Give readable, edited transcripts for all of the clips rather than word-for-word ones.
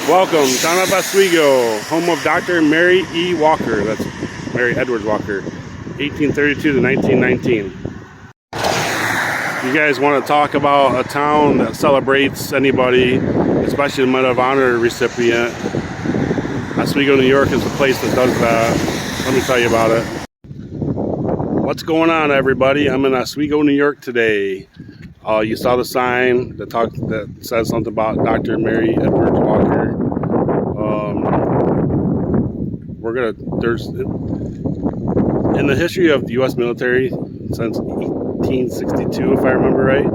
Welcome, town of Oswego, home of Dr. Mary E. Walker. That's Mary Edwards Walker, 1832 to 1919. You guys want to talk about a town that celebrates anybody, especially a Medal of Honor recipient? Oswego, New York is the place that does that. Let me tell you about it. What's going on, everybody? I'm in Oswego, New York today. You saw the sign that says something about Dr. Mary Edwards Walker. There's in the history of the U.S. military since 1862, if I remember right,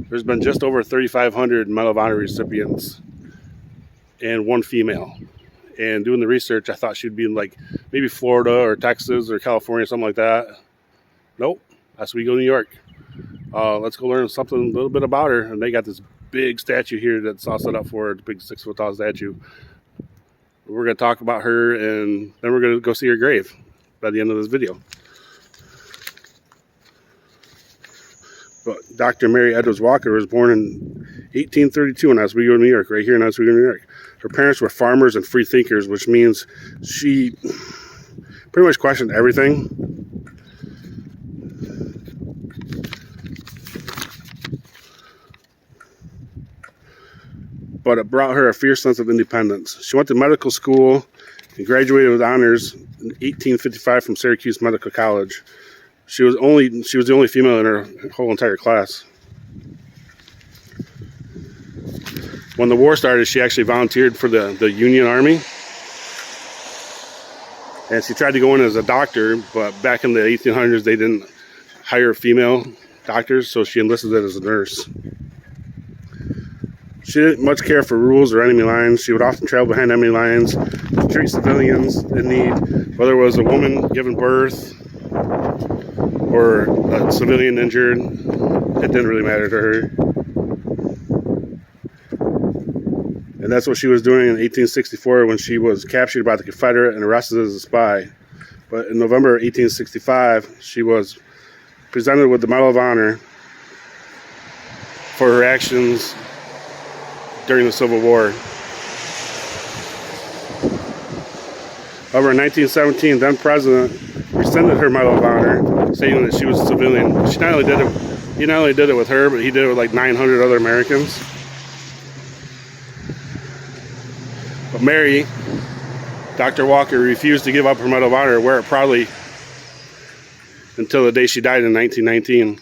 there's been just over 3,500 Medal of Honor recipients and one female. And doing the research, I thought she'd be in like maybe Florida or Texas or California, something like that. Nope, Oswego, New York. Let's go learn a little bit about her. And they got this big statue here that's all set up for her, the big 6-foot tall statue. We're going to talk about her, and then we're going to go see her grave by the end of this video. But Dr. Mary Edwards Walker was born in 1832 in Oswego, New York, right here in Oswego, New York. Her parents were farmers and free thinkers, which means she pretty much questioned everything. But it brought her a fierce sense of independence. She went to medical school and graduated with honors in 1855 from Syracuse Medical College. She was the only female in her whole entire class. When the war started, she actually volunteered for the Union Army. And she tried to go in as a doctor, but back in the 1800s, they didn't hire female doctors, so she enlisted as a nurse. She didn't much care for rules or enemy lines. She would often travel behind enemy lines to treat civilians in need, whether it was a woman giving birth or a civilian injured. It didn't really matter to her. And that's what she was doing in 1864 when she was captured by the Confederate and arrested as a spy. But in November 1865, she was presented with the Medal of Honor for her actions during the Civil War. However, in 1917, then President rescinded her Medal of Honor, saying that she was a civilian. He not only did it with her, but he did it with like 900 other Americans. But Mary, Dr. Walker, refused to give up her Medal of Honor, wear it proudly until the day she died in 1919.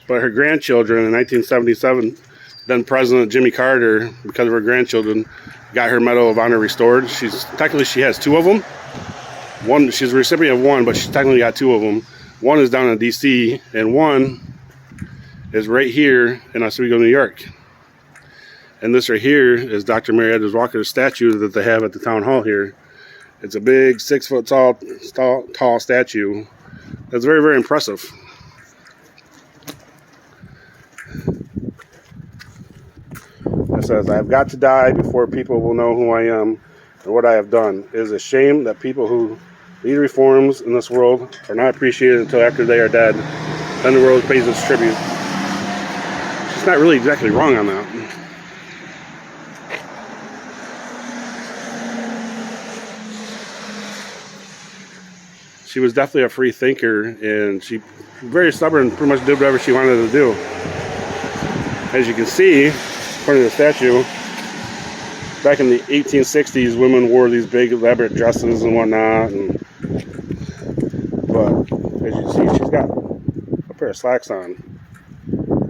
But her grandchildren in 1977, then President Jimmy Carter, because of her grandchildren, got her Medal of Honor restored. She has two of them. She's a recipient of one, but she's technically got two of them. One is down in D.C. and one is right here in Oswego, New York. And this right here is Dr. Mary Edwards Walker's statue that they have at the town hall here. It's a big 6-foot tall statue. That's very, very impressive. It says, "I have got to die before people will know who I am and what I have done. It is a shame that people who lead reforms in this world are not appreciated until after they are dead. Then the world pays its tribute." She's not really exactly wrong on that. She was definitely a free thinker, and she was very stubborn, pretty much did whatever she wanted to do. As you can see, according to the statue, back in the 1860s, women wore these big elaborate dresses and whatnot. But as you see, she's got a pair of slacks on.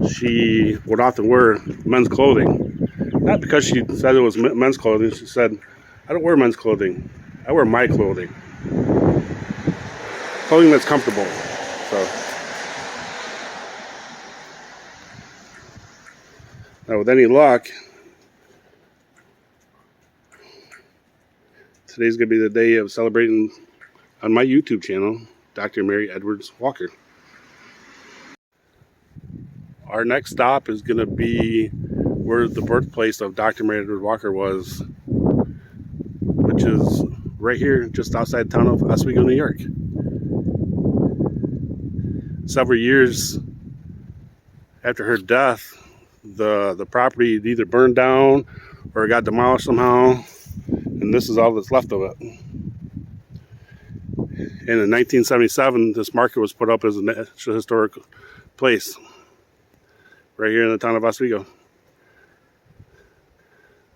She would often wear men's clothing. Not because she said it was men's clothing. She said, "I don't wear men's clothing. I wear my clothing. Clothing that's comfortable." So now, with any luck, today's going to be the day of celebrating on my YouTube channel, Dr. Mary Edwards Walker. Our next stop is going to be where the birthplace of Dr. Mary Edwards Walker was, which is right here just outside the town of Oswego, New York. Several years after her death, the property either burned down or it got demolished somehow, and this is all that's left of it. And in 1977, this marker was put up as a National Historic Place right here in the town of Oswego.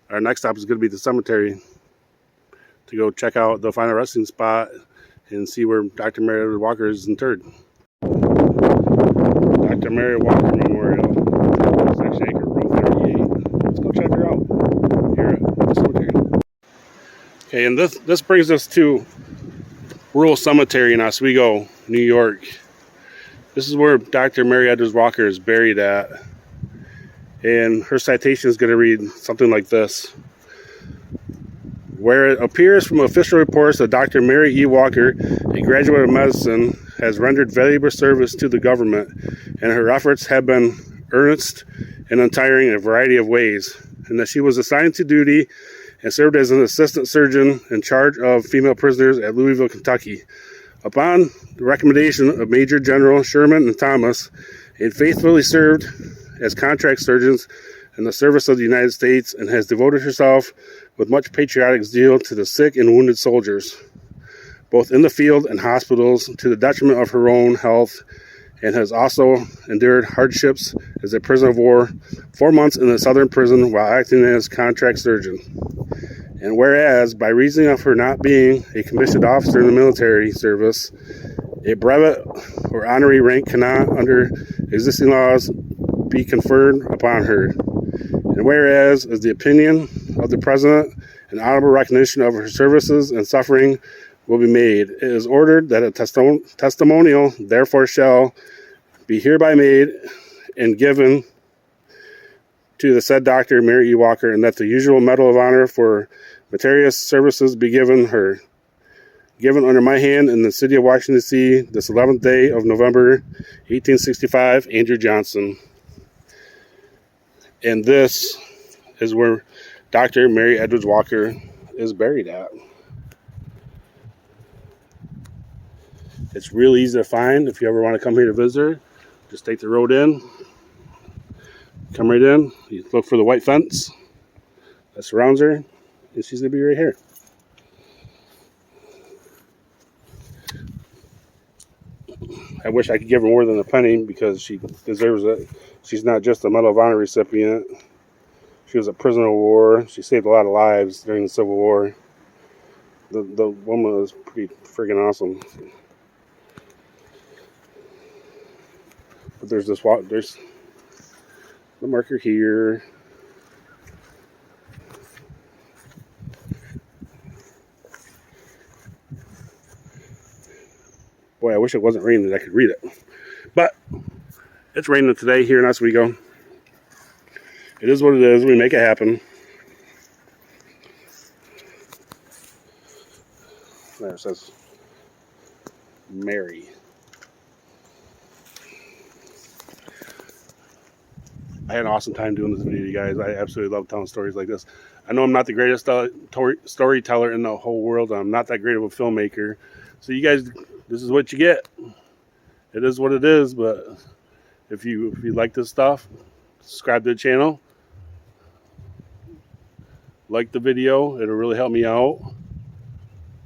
Our next stop is going to be the cemetery to go check out the final resting spot and see where Dr. Mary Edwards Walker is interred. Dr. Mary Walker Memorial, Section Acre, Row 38. Let's go check her out here at the cemetery. Okay, and this brings us to Rural Cemetery in Oswego, New York. This is where Dr. Mary Edwards Walker is buried at. And her citation is going to read something like this. Where it appears from official reports that Dr. Mary E. Walker, a graduate of medicine, has rendered valuable service to the government, and her efforts have been earnest and untiring in a variety of ways, and that she was assigned to duty and served as an assistant surgeon in charge of female prisoners at Louisville, Kentucky. Upon the recommendation of Major General Sherman and Thomas, it faithfully served as contract surgeons in the service of the United States and has devoted herself with much patriotic zeal to the sick and wounded soldiers, both in the field and hospitals, to the detriment of her own health, and has also endured hardships as a prisoner of war, 4 months in the southern prison while acting as contract surgeon. And whereas, by reason of her not being a commissioned officer in the military service, a brevet or honorary rank cannot, under existing laws, be conferred upon her. And whereas, as the opinion of the President, an honorable recognition of her services and suffering will be made, it is ordered that a testimonial therefore shall be hereby made and given to the said Dr. Mary E. Walker, and that the usual Medal of Honor for meritorious services be given her. Given under my hand in the city of Washington, D.C., this 11th day of November, 1865, Andrew Johnson. And this is where Dr. Mary Edwards Walker is buried at. It's real easy to find if you ever want to come here to visit her. Just take the road in, come right in, you look for the white fence that surrounds her, and she's going to be right here. I wish I could give her more than a penny because she deserves it. She's not just a Medal of Honor recipient. She was a prisoner of war. She saved a lot of lives during the Civil War. The woman was pretty freaking awesome. But there's the marker here. Boy, I wish it wasn't raining that I could read it. But it's raining today here in Oswego. It is what it is. We make it happen. There it says Mary. I had an awesome time doing this video, you guys. I absolutely love telling stories like this. I know I'm not the greatest storyteller in the whole world. I'm not that great of a filmmaker. So you guys, this is what you get. It is what it is, but if you like this stuff, subscribe to the channel. Like the video. It'll really help me out.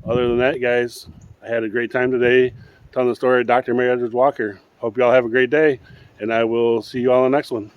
Other than that, guys, I had a great time today telling the story of Dr. Mary Edwards Walker. Hope you all have a great day, and I will see you all in the next one.